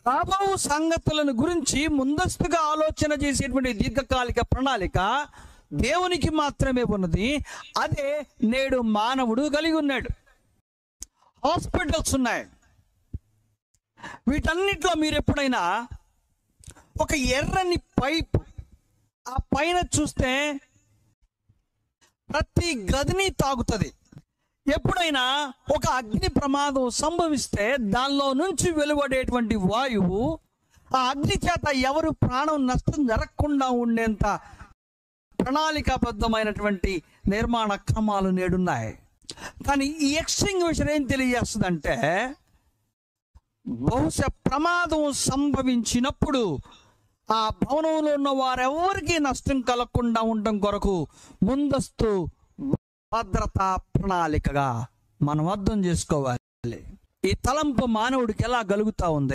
రాబో సంగతులను గురించి ముందస్తుగా ఆలోచన చేసేటువంటి దీర్ఘకాలిక ప్రణాళిక దేవునికి మాత్రమే ఉన్నది. అదే నేడు మానవుడు కలిగి ఉన్నాడు. హాస్పిటల్స్ ఉన్నాయి. వీటన్నిటిలో మీరు ఎప్పుడైనా ఒక ఎర్రని పైపు ఆ పైన చూస్తే ప్రతి గదిని తాగుతుంది. ఎప్పుడైనా ఒక అగ్ని ప్రమాదం సంభవిస్తే దానిలో నుంచి వెలువడేటువంటి వాయువు ఆ అగ్ని చేత ఎవరు ప్రాణం నష్టం జరగకుండా ఉండేంత ప్రణాళికాబద్ధమైనటువంటి నిర్మాణ క్రమాలు నేడున్నాయి. కానీ ఈ ఎక్స్టింగ్విషర్ ఏం తెలియజేస్తుందంటే, బహుశా ప్రమాదం సంభవించినప్పుడు ఆ భవనంలో ఉన్న వారెవరికి నష్టం కలగకుండా ఉండటం కొరకు ముందస్తు భద్రతా ప్రణాళికగా మనం అర్థం చేసుకోవాలి. ఈ తలంపు మానవుడికి ఎలా కలుగుతా ఉంది?